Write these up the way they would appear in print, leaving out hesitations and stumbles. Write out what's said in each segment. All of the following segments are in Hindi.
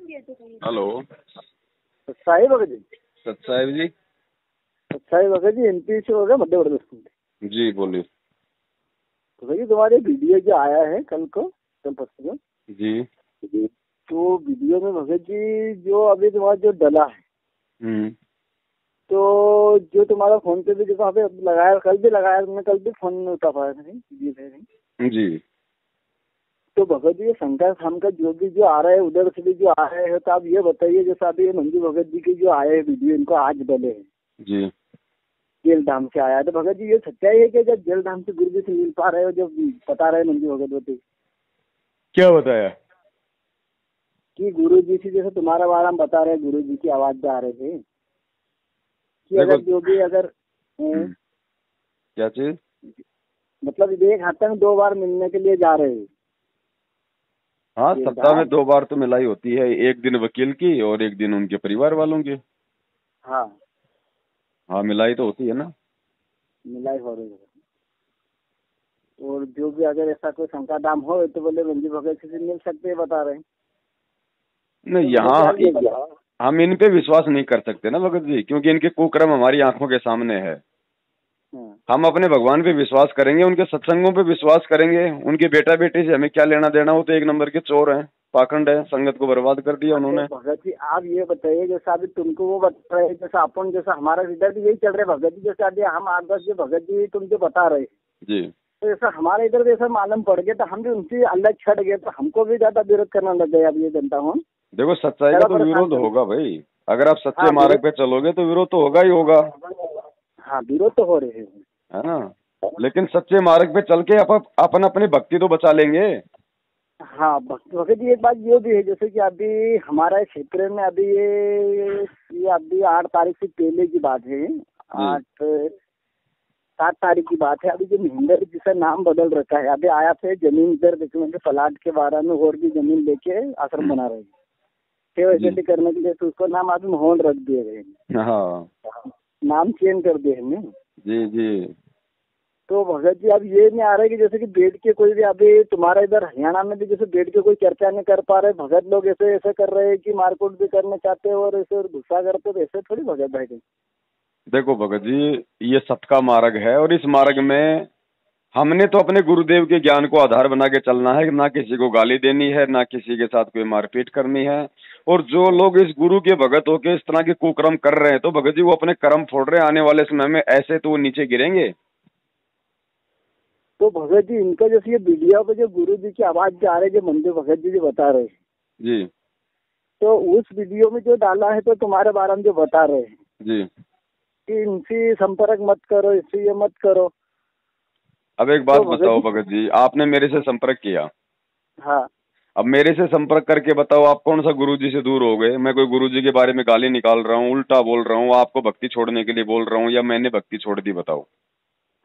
हेलो। सत्साई भगत जी। सत्साई जी। सत्साई भगत जी एमपी से हो गए मध्य प्रदेश में। जी बोलिए। तो भैया तुम्हारे वीडियो जो आया है कल परसों में। जी। तो वीडियो में भगत जी जो अभी तुम्हारा जो डला है, तो जो तुम्हारा फोन पे भी जो वहाँ पे लगाया, कल भी लगाया तुमने, कल भी फोन में उठा पाया था नहीं जी। तो भगत जी शंकर धाम का जो भी जो आ रहा है उधर से भी जो आ रहे हैं, तो आप ये बताइए जैसा अभी मंजू भगत जी के जो आए हैं वीडियो, इनको आज डले हैं जी। जेल धाम से आया, तो भगत जी ये सच्चाई है कि जब जेल धाम से गुरु जी से मिल पा रहे हो, जब बता रहे मंजू भगत जी क्या बताया कि गुरु जी से जैसे तुम्हारा बारे में बता रहे, गुरु जी की आवाज जा रहे थे कि अगर जो भी अगर क्या चीज, मतलब एक हफ्ते में 2 बार मिलने के लिए जा रहे हैं। हाँ सप्ताह में 2 बार तो मिलाई होती है, एक दिन वकील की और एक दिन उनके परिवार वालों की। हाँ हाँ मिलाई तो होती है ना, मिलाई हो रही है। और जो भी अगर ऐसा कोई शंका दाम हो तो बोले मंजू भगत से मिल सकते हैं, बता रहे हैं। नहीं यहाँ हम इन पे विश्वास नहीं कर सकते ना भगत जी, क्योंकि इनके कुकर्म हमारी आंखों के सामने है। हम अपने भगवान पे विश्वास करेंगे, उनके सत्संगों पे विश्वास करेंगे। उनके बेटा बेटी से हमें क्या लेना देना, वो तो एक नंबर के चोर हैं, पाखंड है, संगत को बर्बाद कर दिया उन्होंने। भगत जी आप ये बताइए, जैसा अभी तुमको वो बता रहे, जैसा अपन जैसा हमारा इधर भी यही चल रहा है भगत जी, जैसे अभी हम 8-10 जो भगत जी तुम जो बता रहे जी, तो जैसा हमारे इधर भी ऐसा मालूम पड़ गया, तो हम भी उनसे अलग छट गए, तो हमको भी ज्यादा विरोध करना लग गया। अब ये जनता हूँ, देखो सच्चाई का तो विरोध होगा भाई, अगर आप सच्चे मार्ग पे चलोगे तो विरोध तो होगा ही होगा। हाँ विरोध तो हो रहे हैं, है ना, लेकिन सच्चे मार्ग पे चल के अपन अपनी भक्ति तो बचा लेंगे। हाँ भगत जी एक बात ये भी है, जैसे कि अभी हमारे क्षेत्र में अभी ये अभी 8 तारीख से पहले की बात है, 7 तारीख की बात है। अभी जो महेंद्र जिसका नाम बदल रखा है, अभी आया थे जमीन इधर देखने के प्लाट के बारे में, और भी जमीन लेके आश्रम बना रहे हैं सेवा करने के लिए, तो उसको नाम अभी मोहन रख दिए गए। हाँ नाम चेंज कर दिए हमने। जी जी। तो भगत जी अब ये नहीं आ रहा है कि जैसे कि बेड के कोई भी, अभी तुम्हारा इधर हरियाणा में भी जैसे बेड के कोई चर्चा नहीं कर पा रहे, भगत लोग ऐसे ऐसे कर रहे हैं कि मारकूट भी करना चाहते हैं और ऐसे गुस्सा करते, तो ऐसे थोड़ी भगत भाई। देखो भगत जी, ये सबका मार्ग है, और इस मार्ग में हमने तो अपने गुरुदेव के ज्ञान को आधार बना के चलना है, ना किसी को गाली देनी है, ना किसी के साथ कोई मारपीट करनी है। और जो लोग इस गुरु के भगत होके इस तरह के कुकर्म कर रहे हैं, तो भगत जी वो अपने कर्म फोड़ रहे हैं, आने वाले समय में ऐसे तो वो नीचे गिरेंगे। तो भगत जी इनका जैसे ये वीडियो पे जो गुरु जी की आवाज जा रही है, जो मंदिर भगत जी जो बता रहे हैं जी, तो उस वीडियो में जो डाला है तो तुम्हारे बारे में जो बता रहे हैं जी, कि इनसे संपर्क मत करो, इससे ये मत करो। अब एक बात बताओ भगत जी, आपने मेरे से संपर्क किया, हाँ, अब मेरे से संपर्क करके बताओ आप कौन सा गुरुजी से दूर हो गए? मैं कोई गुरुजी के बारे में गाली निकाल रहा हूँ, उल्टा बोल रहा हूँ, आपको भक्ति छोड़ने के लिए बोल रहा हूँ, या मैंने भक्ति छोड़ दी? बताओ।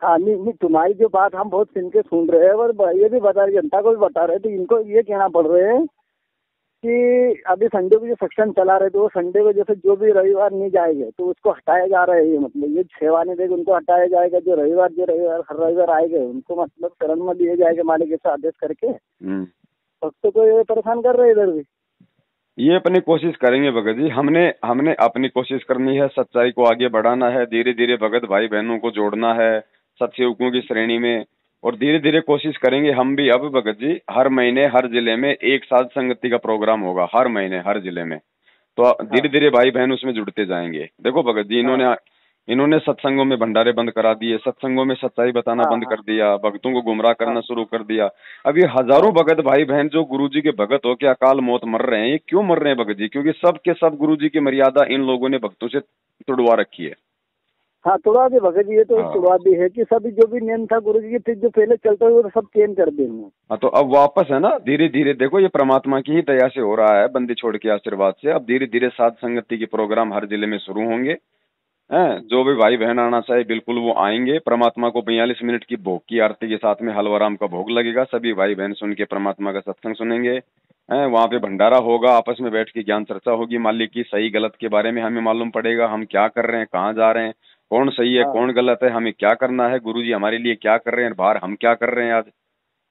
हाँ नहीं तुम्हारी जो बात हम बहुत सुन के सुन रहे हैं, और ये भी बता रहे, जनता को भी बता रहे, तो इनको ये कहना पड़ रहे हैं कि अभी संडे को जो सेक्शन चला रहे थे, वो संडे को जैसे जो भी रविवार नहीं जाएंगे तो उसको हटाया जा रहा है। मतलब ये सेवा नहीं देगा उनको हटाया जाएगा, जो रविवार हर रविवार आएंगे उनको मतलब शरण में दिए जाएगा मालिक ऐसा आदेश करके। भक्तों को ये परेशान कर रहे हैं इधर भी। ये अपनी कोशिश करेंगे भगत जी, हमने अपनी कोशिश करनी है, सच्चाई को आगे बढ़ाना है, धीरे धीरे भगत भाई बहनों को जोड़ना है सत्सेवकों की श्रेणी में, और धीरे धीरे कोशिश करेंगे हम भी। अब भगत जी हर महीने हर जिले में एक साथ संगति का प्रोग्राम होगा, हर महीने हर जिले में, तो धीरे धीरे भाई बहन उसमें जुड़ते जाएंगे। देखो भगत जी इन्होंने सत्संगों में भंडारे बंद करा दिए, सत्संगों में सच्चाई बताना बंद कर दिया, भक्तों को गुमराह करना शुरू कर दिया। अब ये हजारों भगत भाई बहन जो गुरुजी के भगत हो के अकाल मौत मर रहे हैं, ये क्यों मर रहे हैं भगत जी? क्योंकि सब के सब गुरुजी की मर्यादा इन लोगों ने भक्तों से तुड़वा रखी है। हाँ तुड़वा दी भगत जी, ये तो तुड़वा दी है कि सभी जो भी नियम था गुरु जी के जो पहले चलता हुआ वो सब चेंज कर देंगे। हाँ तो अब वापस है ना, धीरे धीरे देखो ये परमात्मा की ही दया से हो रहा है, बंदी छोड़ के आशीर्वाद से। अब धीरे धीरे साध संगति के प्रोग्राम हर जिले में शुरू होंगे। जो भी भाई बहन आना चाहे बिल्कुल वो आएंगे। परमात्मा को 42 मिनट की भोग की आरती के साथ में हलवाराम का भोग लगेगा, सभी भाई बहन सुन के परमात्मा का सत्संग सुनेंगे। वहाँ पे भंडारा होगा, आपस में बैठ के ज्ञान चर्चा होगी, मालिक की सही गलत के बारे में हमें मालूम पड़ेगा, हम क्या कर रहे हैं, कहाँ जा रहे हैं, कौन सही है कौन गलत है, हमें क्या करना है, गुरुजी हमारे लिए क्या कर रहे हैं, बाहर हम क्या कर रहे हैं आज।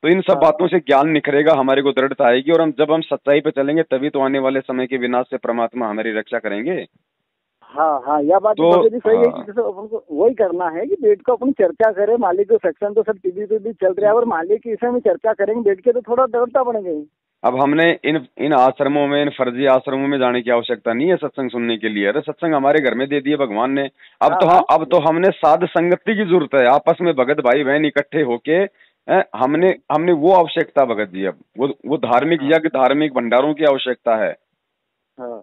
तो इन सब हाँ बातों से ज्ञान निखरेगा, हमारे को दृढ़ता आएगी, और हम जब हम सच्चाई पे चलेंगे तभी तो आने वाले समय के विनाश से परमात्मा हमारी रक्षा करेंगे। हाँ हाँ, यह बात तो तो भगत जी सही है कि हाँ जैसे अपन को वही करना है कि बैठ को अपनी चर्चा करें। मालिक के सेक्शन तो सब टीवी पे भी चल रहा है, और मालिक के विषय में चर्चा करेंगे बैठ के तो थोड़ा दृढ़ता बढ़ेगी। अब हमने इन आश्रमों में, इन फर्जी आश्रमों में जाने की आवश्यकता नहीं है सत्संग सुनने के लिए। अरे सत्संग हमारे घर में दे दिए भगवान ने। अब हाँ तो हाँ अब तो हमने साध संगति की जरूरत है, आपस में भगत भाई बहन इकट्ठे होके हमने हमने वो आवश्यकता भगत जी, अब वो धार्मिक हाँ यज्ञ, धार्मिक भंडारों की आवश्यकता है। हाँ।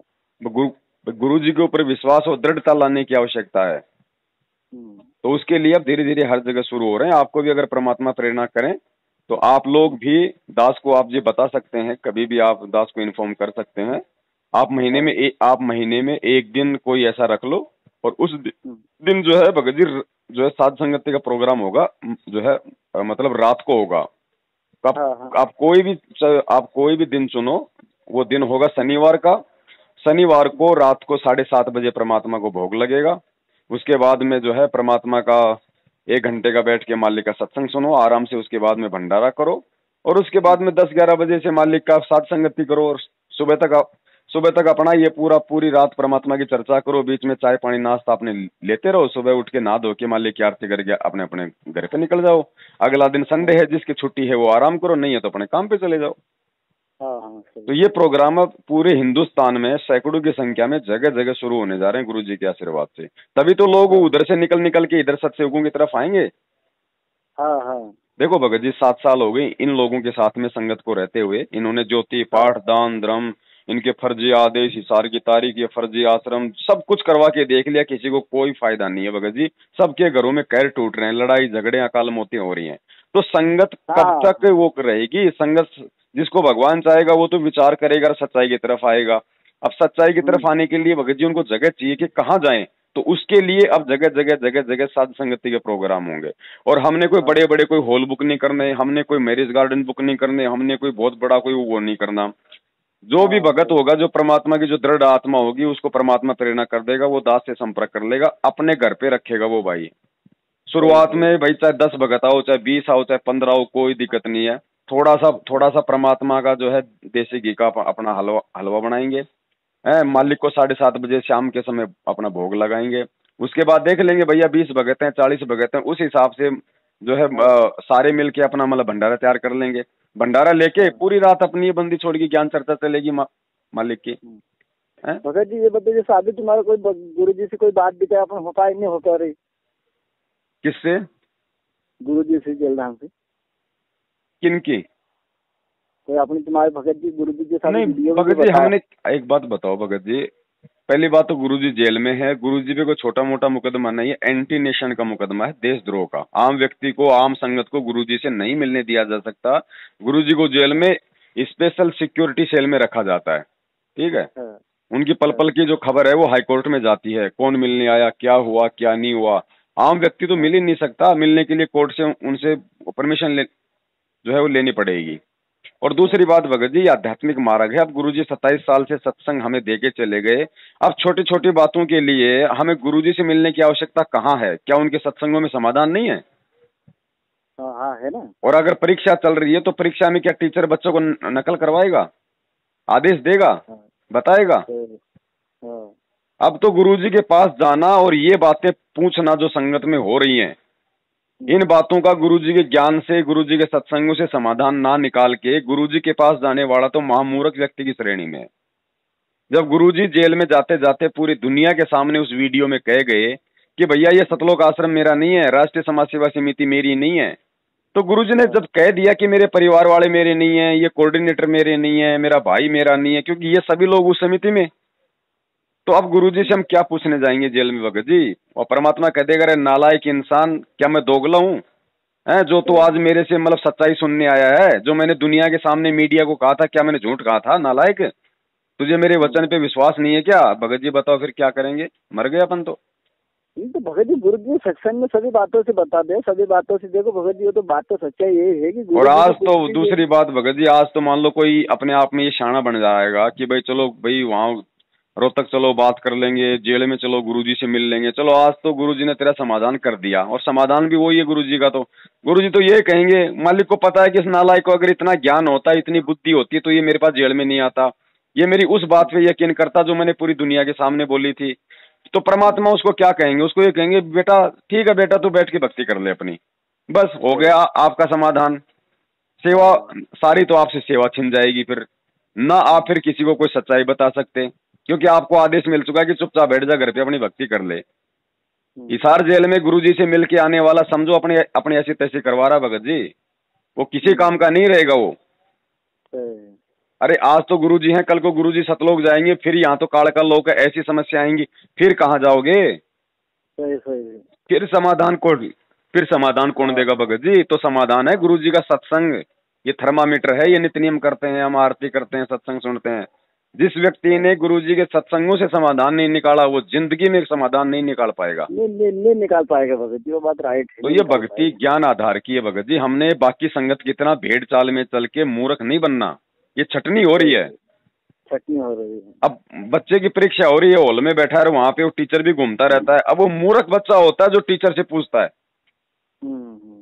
गुरु जी के ऊपर विश्वास और दृढ़ता लाने की आवश्यकता है। हम्म। तो उसके लिए अब धीरे धीरे हर जगह शुरू हो रहे हैं। आपको भी अगर परमात्मा प्रेरणा करें तो आप लोग भी दास को आप ये बता सकते हैं, कभी भी आप दास को इन्फॉर्म कर सकते हैं। आप महीने में एक दिन कोई ऐसा रख लो, और उस दिन जो है भगत जी जो है साध संगति का प्रोग्राम होगा, जो है मतलब रात को होगा। तो हाँ हाँ आप कोई भी दिन चुनो। वो दिन होगा शनिवार का। शनिवार को रात को 7:30 बजे परमात्मा को भोग लगेगा। उसके बाद में जो है परमात्मा का 1 घंटे का बैठ के मालिक का सत्संग सुनो आराम से। उसके बाद में भंडारा करो, और उसके बाद में 10-11 बजे से मालिक का साथ संगति करो, और सुबह तक अपना ये पूरी रात परमात्मा की चर्चा करो। बीच में चाय पानी नाश्ता अपने लेते रहो। सुबह उठ के नहा धो के मालिक की आरती करके अपने अपने घर पे निकल जाओ। अगला दिन संडे है, जिसकी छुट्टी है वो आराम करो, नहीं है तो अपने काम पे चले जाओ। हाँ हाँ सही। तो ये प्रोग्राम अब पूरे हिंदुस्तान में सैकड़ों की संख्या में जगह जगह शुरू होने जा रहे हैं गुरु जी के आशीर्वाद से। तभी तो लोग उधर से निकल निकल के इधर सत्संगों की तरफ आएंगे। हाँ हाँ देखो भगत जी 7 साल हो गए इन लोगों के साथ में संगत को रहते हुए। इन्होंने ज्योति पाठ दान धर्म, इनके फर्जी आदेश, हिसार की तारीख, ये फर्जी आश्रम सब कुछ करवा के देख लिया, किसी को कोई फायदा नहीं है भगत जी। सबके घरों में कैर टूट रहे हैं, लड़ाई झगड़े अकाल मौतें हो रही हैं। तो संगत कब तक वो रहेगी? संगत जिसको भगवान चाहेगा वो तो विचार करेगा, सच्चाई की तरफ आएगा। अब सच्चाई की तरफ आने के लिए भगत जी उनको जगह चाहिए कि कहाँ जाएं। तो उसके लिए अब जगह जगह साध संगति के प्रोग्राम होंगे। और हमने कोई बड़े बड़े कोई हॉल बुक नहीं करने, हमने कोई मैरिज गार्डन बुक नहीं करने, हमने कोई बहुत बड़ा कोई वो नहीं करना। जो भी भगत होगा, जो परमात्मा की जो दृढ़ आत्मा होगी, उसको परमात्मा प्रेरणा कर देगा, वो दास से संपर्क कर लेगा, अपने घर पे रखेगा वो भाई। शुरुआत में भाई चाहे 10 भगत आओ, चाहे 20 आओ, चाहे 15 आओ, कोई दिक्कत नहीं है। थोड़ा सा परमात्मा का जो है देसी घी का अपना हलवा बनाएंगे। मालिक को 7:30 बजे शाम के समय अपना भोग लगाएंगे। उसके बाद देख लेंगे भैया 20 भगत हैं, 40 भगत हैं, उस हिसाब से जो है सारे मिलके अपना मतलब भंडारा तैयार कर लेंगे। भंडारा लेके पूरी रात अपनी बंदी छोड़ के ज्ञान चर्चा चलेगी मालिक की। भगत जी ये बताइए, जैसे अभी तुम्हारा कोई गुरु जी से कोई बात भी क्या अपन हो पाए नहीं हो पा रही? किससे? गुरु जी से, जलधाम से। किनकी? कोई अपनी तुम्हारे भगत जी गुरु जी के साथ नहीं भगत जी, हमने एक बात बताओ भगत जी, पहली बात तो गुरुजी जेल में है। गुरुजी पे कोई छोटा मोटा मुकदमा नहीं है, एंटी नेशन का मुकदमा है, देशद्रोह का। आम व्यक्ति को, आम संगत को गुरुजी से नहीं मिलने दिया जा सकता। गुरुजी को जेल में स्पेशल सिक्योरिटी सेल में रखा जाता है, ठीक है। उनकी पल पल की जो खबर है वो हाईकोर्ट में जाती है, कौन मिलने आया, क्या हुआ क्या नहीं हुआ। आम व्यक्ति तो मिल ही नहीं सकता। मिलने के लिए कोर्ट से उनसे परमिशन जो है वो लेनी पड़ेगी। और दूसरी बात भगत जी, आध्यात्मिक मार्ग है। अब गुरुजी 27 साल से सत्संग हमें देके चले गए। अब छोटी छोटी बातों के लिए हमें गुरुजी से मिलने की आवश्यकता कहाँ है? क्या उनके सत्संगों में समाधान नहीं है? हाँ है ना। और अगर परीक्षा चल रही है तो परीक्षा में क्या टीचर बच्चों को नकल करवाएगा, आदेश देगा, बताएगा? अब तो गुरुजी के पास जाना और ये बातें पूछना जो संगत में हो रही हैं, इन बातों का गुरुजी के ज्ञान से, गुरुजी के सत्संगों से समाधान ना निकाल के गुरुजी के पास जाने वाला तो महामूर्ख व्यक्ति की श्रेणी में है। जब गुरुजी जेल में जाते जाते पूरी दुनिया के सामने उस वीडियो में कह गए कि भैया ये सतलोक आश्रम मेरा नहीं है, राष्ट्रीय समाज सेवा समिति मेरी नहीं है, तो गुरुजी ने जब कह दिया कि मेरे परिवार वाले मेरे नहीं है, ये कोऑर्डिनेटर मेरे नहीं है, मेरा भाई मेरा नहीं है, क्योंकि ये सभी लोग उस समिति में, तो अब गुरुजी से हम क्या पूछने जाएंगे जेल में भगत जी? और परमात्मा कह देगा, अरे नालायक इंसान, क्या मैं दोगला हूँ? जो तो आज मेरे से मतलब सच्चाई सुनने आया है, जो मैंने दुनिया के सामने मीडिया को कहा था, क्या मैंने झूठ कहा था? नालायक, तुझे मेरे वचन पे विश्वास नहीं है क्या? भगत जी बताओ फिर क्या करेंगे? मर गए अपन तो। भगत जी गुरु जी सेक्शन में सभी बातों से बता दे, सभी बातों से देखो भगत जी, वो तो बात तो सच्चाई ये है कि और आज तो दूसरी बात भगत जी, आज तो मान लो कोई अपने आप में ये शाना बन जाएगा कि भाई चलो भाई वहाँ रोहतक चलो बात कर लेंगे, जेल में चलो गुरुजी से मिल लेंगे। चलो आज तो गुरुजी ने तेरा समाधान कर दिया, और समाधान भी वही है गुरुजी का। तो गुरुजी तो ये कहेंगे, मालिक को पता है कि इस नालायक को अगर इतना ज्ञान होता, इतनी बुद्धि होती, तो ये मेरे पास जेल में नहीं आता, ये मेरी उस बात पे यकीन करता जो मैंने पूरी दुनिया के सामने बोली थी। तो परमात्मा उसको क्या कहेंगे? उसको ये कहेंगे, बेटा ठीक है बेटा, तू बैठ के भक्ति कर ले अपनी, बस हो गया आपका समाधान। सेवा सारी तो आपसे सेवा छिन जाएगी, फिर ना आप फिर किसी को कोई सच्चाई बता सकते, क्योंकि आपको आदेश मिल चुका है कि चुपचाप बैठ जा घर पे, अपनी भक्ति कर ले। हिसार जेल में गुरुजी से मिल के आने वाला समझो अपने अपने ऐसी तैसी करवा रहा भगत जी, वो किसी काम का नहीं रहेगा वो। अरे आज तो गुरुजी हैं, कल को गुरुजी सतलोक जाएंगे, फिर यहाँ तो काल का लोक है, ऐसी समस्या आएंगी, फिर कहाँ जाओगे? फिर समाधान कौन देगा भगत जी? तो समाधान है गुरुजी का सत्संग, ये थर्मामीटर है, ये नित्य नियम करते हैं, हम आरती करते हैं, सत्संग सुनते हैं। जिस व्यक्ति ने गुरुजी के सत्संगों से समाधान नहीं निकाला, वो जिंदगी में समाधान नहीं निकाल पाएगा। नहीं निकाल पाएगा भगत जी, वो बात राइट है। तो ये भक्ति ज्ञान आधार की है भगत जी। हमने बाकी संगत की तरह भेड़ चाल में चल के मूर्ख नहीं बनना। ये छटनी हो रही है, छटनी हो रही है। अब बच्चे की परीक्षा हो रही है, हॉल में बैठा है, वहां पे वो टीचर भी घूमता रहता है। अब वो मूर्ख बच्चा होता है जो टीचर से पूछता है,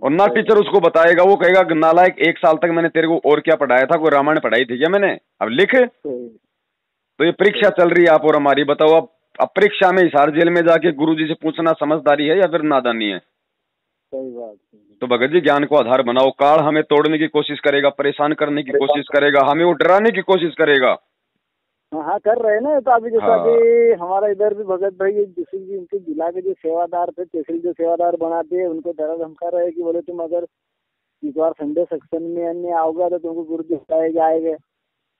और ना टीचर उसको बताएगा, वो कहेगा नालायक 1 साल तक मैंने तेरे को और क्या पढ़ाया था, कोई रामायण पढ़ाई थी क्या मैंने, अब लिख। तो ये परीक्षा चल रही है आप और हमारी, बताओ अब परीक्षा में हिसार जेल में जाके गुरुजी से पूछना समझदारी है या फिर नादानी है? सही बात। तो भगत जी ज्ञान को आधार बनाओ। काल हमें तोड़ने की कोशिश करेगा, परेशान करने की कोशिश करेगा, हमें वो डराने की कोशिश करेगा। हाँ कर रहे हैं ना। तो अभी जैसा अभी हमारा इधर भी भगत भाई जिस इनके जिला के जो सेवादार थे, तहसील जो सेवादार बनाते हैं, उनको डरा धमका रहे कि बोले तुम अगर इस बार संडे सेक्शन में आओगे तो तुमको गुरुजी बताए आएंगे,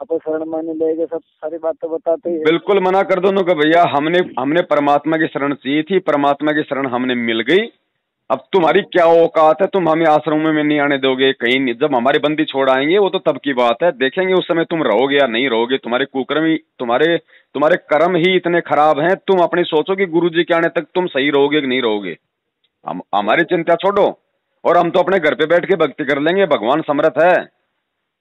अपन शरण माने लेंगे, सब सारी बातें बताते हैं। बिल्कुल मना कर दो ना भैया, हमने परमात्मा की शरण चाहिए थी, परमात्मा की शरण हमने मिल गई। अब तुम्हारी क्या औकात है, तुम हमें आश्रमों में नहीं आने दोगे कहीं नहीं। जब हमारी बंदी छोड़ आएंगे वो तो तब की बात है, देखेंगे उस समय तुम रहोगे या नहीं रहोगे। तुम्हारे कुकर्म ही तुम्हारे कर्म ही इतने खराब हैं, तुम अपनी सोचो कि गुरुजी के आने तक तुम सही रहोगे कि नहीं रहोगे। हमारी चिंता छोड़ो, और हम तो अपने घर पे बैठ के भक्ति कर लेंगे, भगवान समर्थ है,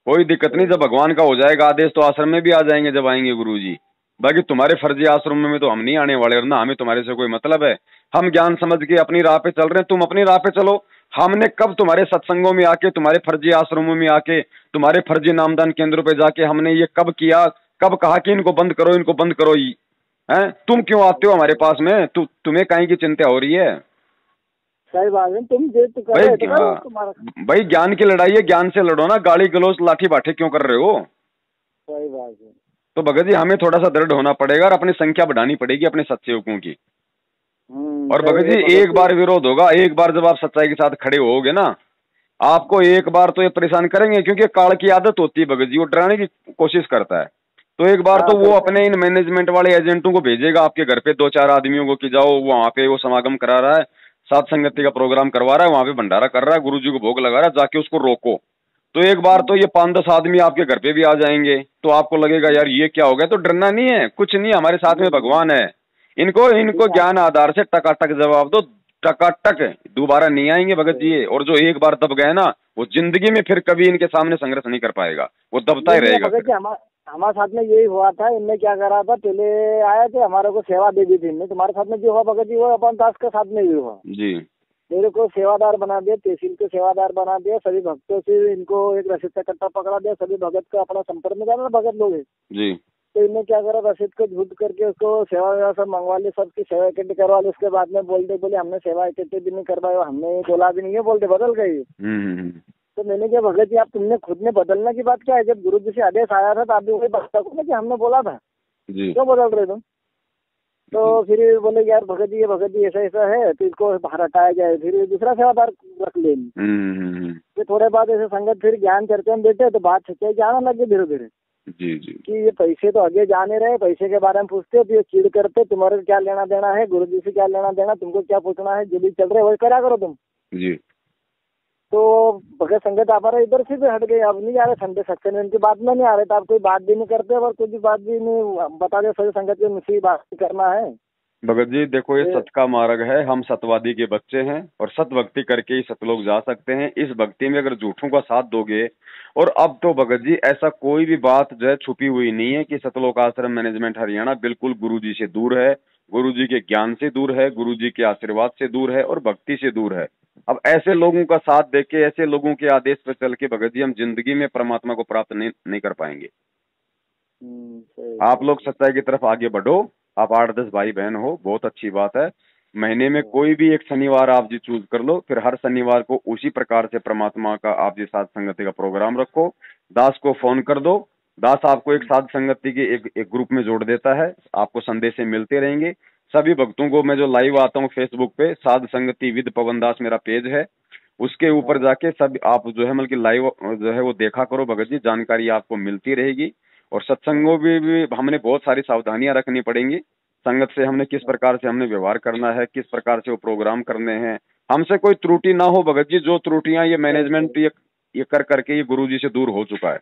कोई दिक्कत नहीं। जब भगवान का हो जाएगा आदेश तो आश्रम में भी आ जाएंगे जब आएंगे गुरुजी। बाकी तुम्हारे फर्जी आश्रम में तो हम नहीं आने वाले, और ना हमें तुम्हारे से कोई मतलब है। हम ज्ञान समझ के अपनी राह पे चल रहे हैं, तुम अपनी राह पे चलो। हमने कब तुम्हारे सत्संगों में आके, तुम्हारे फर्जी आश्रमों में आके, तुम्हारे फर्जी नामदान केंद्रों पे जाके हमने ये कब किया, कब कहा कि इनको बंद करो, इनको बंद करो? ही है, तुम क्यों आते हो हमारे पास में? तुम्हें कहीं की चिंता हो रही है? सही बात है, तुम जो तो कर रहे हो तुम्हारा भाई ज्ञान की लड़ाई है, ज्ञान से लड़ो ना, गाली गलौज लाठी बाठे क्यों कर रहे हो? सही बात है। तो भगत जी हमें थोड़ा सा दृढ़ होना पड़ेगा और अपनी संख्या बढ़ानी पड़ेगी अपने सत्सेवकों की। और भगत जी एक बार विरोध होगा, एक बार जब आप सच्चाई के साथ खड़े होगे ना, आपको एक बार तो ये परेशान करेंगे, क्योंकि काल की आदत होती है भगत जी, वो डराने की कोशिश करता है। तो एक बार तो वो अपने इन मैनेजमेंट वाले एजेंटों को भेजेगा आपके घर पे, 2-4 आदमियों को कि जाओ वहां पे वो समागम करा रहा है, सात संगति का प्रोग्राम करवा रहा है, वहां पे भंडारा कर रहा है, गुरुजी को भोग लगा रहा है, जाके उसको रोको। तो एक बार तो ये 5-10 आदमी आपके घर पे भी आ जाएंगे, तो आपको लगेगा यार ये क्या हो गया। तो डरना नहीं है, कुछ नहीं, हमारे साथ में भगवान है। इनको ज्ञान आधार से टकाटक जवाब दो, टकाटक दोबारा नहीं आएंगे भगत जी। और जो एक बार दब गए ना, वो जिंदगी में फिर कभी इनके सामने संघर्ष नहीं कर पाएगा, वो दबता ही रहेगा। हमारे साथ में यही हुआ था। इनने क्या करा था, पहले आए थे, हमारे को सेवा दे दी थी इनने। तुम्हारे साथ में जो हुआ भगत जी, वो अपन दास के साथ में भी हुआ जी। मेरे को सेवादार बना दिया, तहसील के सेवादार बना दिया, सभी भक्तों से इनको एक रसीद का कट्टा पकड़ा दिया, सभी भगत का अपना संपर्क में जाना भगत लोग जी। तो इनने क्या करा, रसीद को झूठ करके उसको सेवा सब मंगवा ली, सबकी सेवा इकट्ठी करवा ली। उसके बाद में बोले हमने सेवा इकट्ठी भी नहीं करवाई, हमने बोला भी नहीं है, बोलते बदल गई। तो मैंने क्या भगत जी, आप तुमने खुद ने बदलने की बात क्या है? जब गुरु जी से आदेश आया था तो आप भी वही बात करो ना कि हमने बोला था, क्यों बदल रहे तुम? तो फिर बोले यार भगत जी ऐसा ऐसा है, तो इसको बाहर हटाया जाए, फिर दूसरा सेवादार रख ले। फिर थोड़े बाद ऐसे संगत फिर ज्ञान चर्चा में बैठे तो बात सच्चाई जाने लगे धीरे धीरे जी जी कि ये पैसे तो आगे जाने रहे, पैसे के बारे में पूछते तो ये चिड़ करते, तुम्हारे क्या लेना देना है, गुरु जी से क्या लेना देना, तुमको क्या पूछना है, जो भी चल रहे वही करा करो तुम जी। तो भगत संगत हमारा इधर से भी हट गए, अब नहीं आ रहे संडे सेक्शन में, इनकी बात में नहीं आ रहे, तो आप कोई बात भी नहीं करते और कोई भी बात भी नहीं बता दे, सभी संगत के मुझसे बात करना है। भगत जी देखो, ये ये सत का मार्ग है, हम सतवादी के बच्चे हैं और सत भक्ति करके ही सतलोक जा सकते हैं। इस भक्ति में अगर झूठों का साथ दोगे, और अब तो भगत जी ऐसा कोई भी बात जो है छुपी हुई नहीं है कि सतलोक आश्रम मैनेजमेंट हरियाणा बिल्कुल गुरुजी से दूर है, गुरुजी के ज्ञान से दूर है, गुरुजी के आशीर्वाद से दूर है और भक्ति से दूर है। अब ऐसे लोगों का साथ देके, ऐसे लोगों के आदेश पर चल के भगत जी हम जिंदगी में परमात्मा को प्राप्त नहीं कर पाएंगे। सही आप सही लोग सच्चाई की तरफ आगे बढ़ो। आप 8-10 भाई बहन हो, बहुत अच्छी बात है। महीने में कोई भी एक शनिवार आप जी चूज कर लो, फिर हर शनिवार को उसी प्रकार से परमात्मा का आप जी साध संगति का प्रोग्राम रखो। दास को फोन कर दो, दास आपको एक साध संगति के एक ग्रुप में जोड़ देता है, आपको संदेश मिलते रहेंगे। सभी भक्तों को मैं जो लाइव आता हूँ फेसबुक पे, साध संगति विद पवन दास मेरा पेज है, उसके ऊपर जाके सब आप जो है मतलब कि लाइव जो है वो देखा करो भगत जी, जानकारी आपको मिलती रहेगी। और सत्संगों में भी हमने बहुत सारी सावधानियां रखनी पड़ेंगी। संगत से हमने किस प्रकार से हमने व्यवहार करना है, किस प्रकार से वो प्रोग्राम करने हैं, हमसे कोई त्रुटि ना हो भगत जी। जो त्रुटियां ये मैनेजमेंट ये कर करके ये गुरुजी से दूर हो चुका है।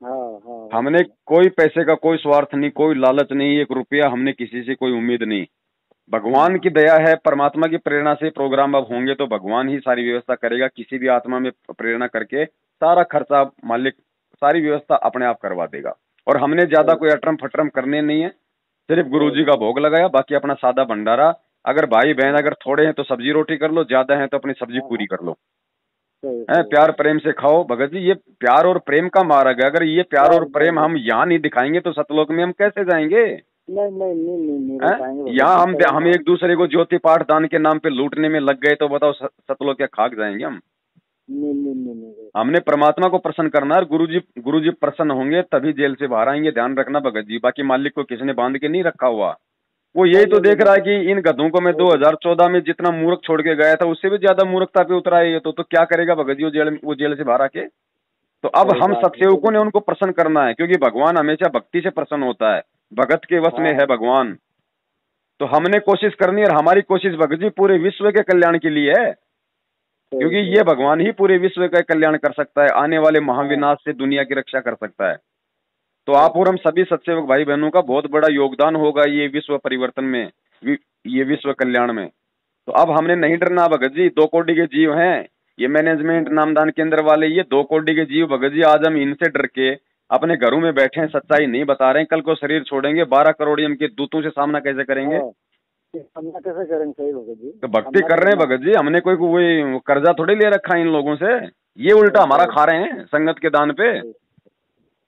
हाँ हाँ हमने कोई पैसे का कोई स्वार्थ नहीं, कोई लालच नहीं, 1 रुपया हमने किसी से कोई उम्मीद नहीं। भगवान की दया है, परमात्मा की प्रेरणा से प्रोग्राम अब होंगे तो भगवान ही सारी व्यवस्था करेगा। किसी भी आत्मा में प्रेरणा करके सारा खर्चा मालिक सारी व्यवस्था अपने आप करवा देगा। और हमने ज्यादा कोई अटरम फटरम करने नहीं है, सिर्फ गुरुजी का भोग लगाया, बाकी अपना सादा भंडारा। अगर भाई बहन अगर थोड़े हैं तो सब्जी रोटी कर लो, ज्यादा है तो अपनी सब्जी पूरी कर लो। है प्यार प्रेम से खाओ भगत जी, ये प्यार और प्रेम का मार्ग है। अगर ये प्यार और प्रेम हम यहाँ नहीं दिखाएंगे तो सतलोक में हम कैसे जाएंगे? नहीं रह पाएंगे यहाँ हम भगत एक दूसरे को ज्योति पाठ दान के नाम पे लूटने में लग गए तो बताओ सतलोक क्या खाक जाएंगे हम? नहीं हमने परमात्मा को प्रसन्न करना है। गुरुजी प्रसन्न होंगे तभी जेल से बाहर आएंगे, ध्यान रखना भगत जी। बाकी मालिक को किसी ने बांध के नहीं रखा हुआ, वो यही तो देख रहा है कि इन गधों को मैं 2014 में जितना मूर्ख छोड़ के गया था उससे भी ज्यादा मूर्खता पे उतरा है ये तो क्या करेगा भगत जी वो जेल से बाहर आके? तो अब हम सत्सेवकों ने उनको प्रसन्न करना है, क्योंकि भगवान हमेशा भक्ति से प्रसन्न होता है, भगत के वश में है भगवान। तो हमने कोशिश करनी है, और हमारी कोशिश भगत जी पूरे विश्व के कल्याण के लिए है, क्योंकि ये भगवान ही पूरे विश्व का कल्याण कर सकता है, आने वाले महाविनाश से दुनिया की रक्षा कर सकता है। तो आप और हम सभी सत्सेवक भाई बहनों का बहुत बड़ा योगदान होगा ये विश्व परिवर्तन में, ये विश्व कल्याण में। तो अब हमने नहीं डरना भगत जी। 2 कोटि के जीव हैं ये मैनेजमेंट नामदान केंद्र वाले, ये 2 कोटि के जीव भगत जी। आज हम इनसे डर के अपने घरों में बैठे हैं, सच्चाई नहीं बता रहे हैं, कल को शरीर छोड़ेंगे 12 करोड़ियम के दूतों से सामना कैसे करेंगे? सामना कैसे करेंगे? सही भगत जी, तो भक्ति कर रहे हैं भगत जी, हमने कोई कर्जा थोड़ी ले रखा है इन लोगों से, ये उल्टा हमारा खा रहे हैं संगत के दान पे।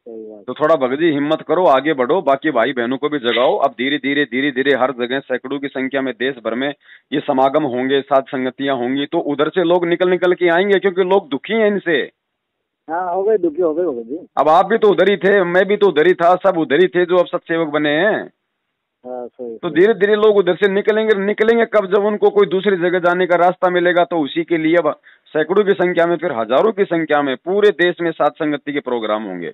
तो थोड़ा भगत जी हिम्मत करो, आगे बढ़ो, बाकी भाई बहनों को भी जगाओ। अब धीरे धीरे हर जगह सैकड़ों की संख्या में देश भर में ये समागम होंगे, साथ संगतियां होंगी, तो उधर से लोग निकल के आएंगे, क्योंकि लोग दुखी हैं इनसे। हाँ हो गए, दुखी हो गए भगत जी। अब आप भी तो उधर ही थे, मैं भी तो उधर ही था, सब उधर ही थे जो अब सत्सेवक बने हैं। तो धीरे धीरे लोग उधर से निकलेंगे कब? जब उनको कोई दूसरी जगह जाने का रास्ता मिलेगा। तो उसी के लिए अब सैकड़ों की संख्या में, फिर हजारों की संख्या में पूरे देश में साथ संगति के प्रोग्राम होंगे।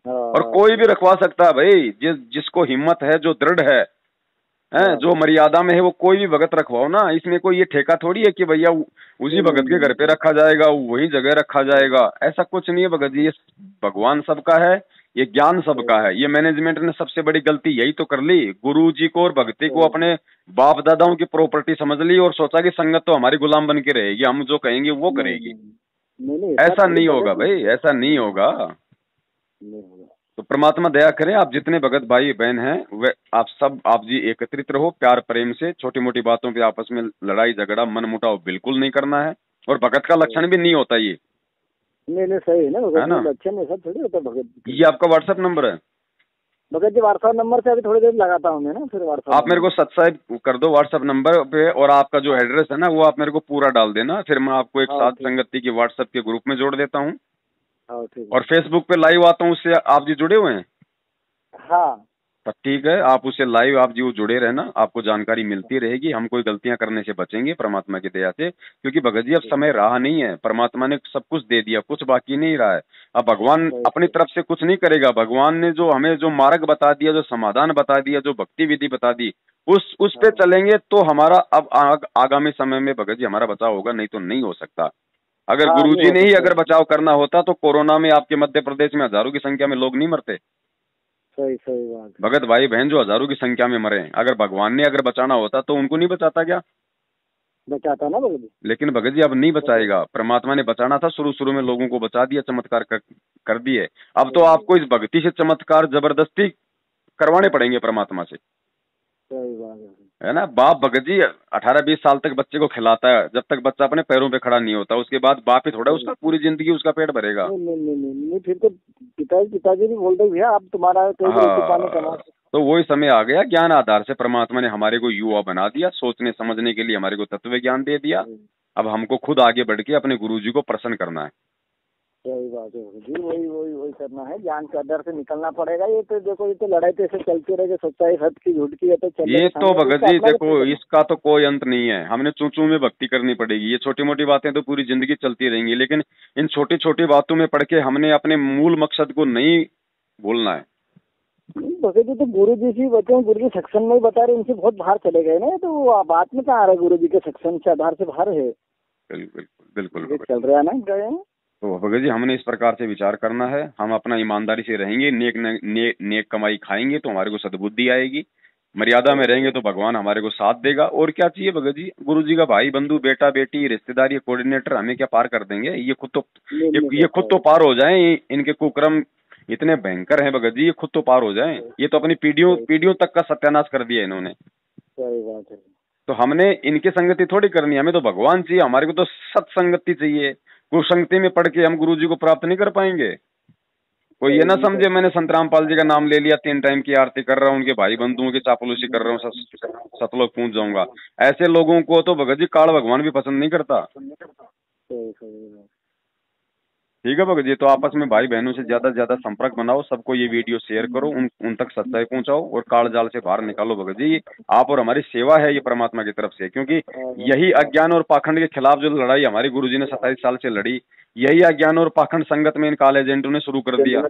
और कोई भी रखवा सकता है भाई, जिसको हिम्मत है, जो दृढ़ है, जो मर्यादा में है, वो कोई भी भगत रखवाओ ना। इसमें कोई ये ठेका थोड़ी है कि भैया उसी भगत के घर पे रखा जाएगा, वही जगह रखा जाएगा, ऐसा कुछ नहीं है भगत जी। ये भगवान सबका है, ये ज्ञान सबका है। ये मैनेजमेंट ने सबसे बड़ी गलती यही तो कर ली, गुरु जी को और भक्ति को अपने बाप दादाओं की प्रॉपर्टी समझ ली और सोचा कि संगत तो हमारी गुलाम बन के रहेगी, हम जो कहेंगे वो करेगी। ऐसा नहीं होगा भाई, ऐसा नहीं होगा। तो परमात्मा दया करें, आप जितने भगत भाई बहन हैं वे आप जी एकत्रित रहो, प्यार प्रेम से। छोटी मोटी बातों पे आपस में लड़ाई झगड़ा मन मुटाव बिल्कुल नहीं करना है, और भगत का लक्षण भी नहीं होता ये। नहीं सही है ना भगत, है ना? लक्षण में सब थोड़ी होता भगत। ये आपका व्हाट्सएप नंबर है भगत जी? व्हाट्सएप नंबर से अभी थोड़ी देर लगाता हूँ मैं ना, फिर व्हाट्सएप आप मेरे को सब्सक्राइब कर दो व्हाट्सएप नंबर पे, और आपका जो एड्रेस है ना वो आप मेरे को पूरा डाल देना, फिर मैं आपको एक साथ संगति की व्हाट्सएप के ग्रुप में जोड़ देता हूँ। और फेसबुक पे लाइव आता हूँ, उससे आप जी जुड़े हुए हैं? हाँ तो ठीक है, आप उससे लाइव आप जी वो जुड़े रहना, आपको जानकारी मिलती रहेगी। हम कोई गलतियां करने से बचेंगे परमात्मा की दया से, क्योंकि भगत जी अब समय रहा नहीं है, परमात्मा ने सब कुछ दे दिया, कुछ बाकी नहीं रहा है। अब भगवान अपनी तरफ से कुछ नहीं करेगा। भगवान ने जो हमें जो मार्ग बता दिया, जो समाधान बता दिया, जो भक्ति विधि बता दी, उस पे चलेंगे तो हमारा अब आगामी समय में भगत जी हमारा बचाव होगा, नहीं तो नहीं हो सकता। अगर गुरुजी ने ही अगर बचाव करना होता तो कोरोना में आपके मध्य प्रदेश में हजारों की संख्या में लोग नहीं मरते। सही सही बात है। भगत भाई बहन जो हजारों की संख्या में मरे, अगर भगवान ने अगर बचाना होता तो उनको नहीं बचाता क्या? बचाता ना भगत जी। लेकिन भगत जी अब नहीं बचाएगा, परमात्मा ने बचाना था, शुरू शुरू में लोगों को बचा दिया, चमत्कार कर दिए। अब तो आपको इस भक्ति से चमत्कार जबरदस्ती करवाने पड़ेंगे परमात्मा से, सही बात है। है ना। बाप भगत जी 18-20 साल तक बच्चे को खिलाता है, जब तक बच्चा अपने पैरों पे खड़ा नहीं होता, उसके बाद बाप ही थोड़ा उसका पूरी जिंदगी उसका पेट भरेगा। नहीं नहीं नहीं नहीं नहीं, फिर तो पिताजी भी बोल रहे भैया आप तुम्हारा कोई रोटी पानी कमा। हाँ, तो वही समय आ गया, ज्ञान आधार से परमात्मा ने हमारे को युवा बना दिया, सोचने समझने के लिए हमारे को तत्व ज्ञान दे दिया। अब हमको खुद आगे बढ़ के अपने गुरुजी को प्रसन्न करना है। सही बात है जी, वही वही वही करना है, ज्ञान के अंदर से निकलना पड़ेगा। ये तो देखो, ये तो लड़ाई तो ऐसे चलती रहेगी, सच्चाई सत्य की झूठ की, ये तो चल ये तो भगत जी देखो, इसका तो कोई अंत नहीं है, हमने चूचू में भक्ति करनी पड़ेगी। ये छोटी मोटी बातें तो पूरी जिंदगी चलती रहेंगी, लेकिन इन छोटी छोटी बातों में पढ़ के हमने अपने मूल मकसद को नहीं भूलना है। भगत जी तो गुरु जी से बच्चे हैं, गुरु जी सेक्शन में ही बता रहे, उनसे बहुत बाहर चले गए ना, तो वो बात में कहाँ आ रहा है, गुरु जी के सेक्शन से आधार से बाहर है। बिल्कुल बिल्कुल ये भगत। चल रहा है ना गए। तो भगत जी हमने इस प्रकार से विचार करना है, हम अपना ईमानदारी से रहेंगे, नेक कमाई खाएंगे तो हमारे को सद्बुद्धि आएगी, मर्यादा में रहेंगे तो भगवान हमारे को साथ देगा। और क्या चाहिए भगत जी, गुरु जी का भाई बंधु बेटा बेटी रिश्तेदार कोऑर्डिनेटर हमें क्या पार कर देंगे? ये खुद तो ये खुद तो पार हो जाएं, इनके कुकर्म इतने भयंकर हैं भगत जी, ये खुद तो पार हो जाएं। ये तो अपनी पीढ़ियों तक का सत्यानाश कर दिया इन्होंने। सही बात है। तो हमने इनकी संगति थोड़ी करनी है, हमें तो भगवान चाहिए, हमारे को तो सत्संगति चाहिए। कुसंगति में पढ़ के हम गुरु जी को प्राप्त नहीं कर पाएंगे। कोई ये ना समझे मैंने संत रामपाल जी का नाम ले लिया, 3 टाइम की आरती कर रहा हूँ, उनके भाई बंधुओं की चापलूसी कर रहा हूँ, सतलोक पहुंच जाऊंगा। ऐसे लोगों को तो भगत जी काल भगवान भी पसंद नहीं करता। ठीक है भगत जी, तो आपस में भाई बहनों से ज्यादा संपर्क बनाओ, सबको ये वीडियो शेयर करो, उन तक सच्चाई पहुंचाओ और काल जाल से बाहर निकालो। भगत जी आप और हमारी सेवा है ये परमात्मा की तरफ से, क्योंकि यही अज्ञान और पाखंड के खिलाफ जो लड़ाई हमारी गुरुजी ने 27 साल से लड़ी, यही अज्ञान और पाखंड संगत में इन काल एजेंटों ने शुरू कर दिया।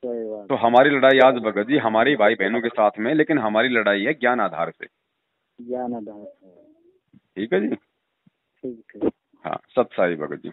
तो हमारी लड़ाई आज भगत जी हमारी भाई बहनों के साथ में, लेकिन हमारी लड़ाई है ज्ञान आधार से। ज्ञान आधार से। ठीक है जी। ठीक है। हाँ, सत साई भगत जी।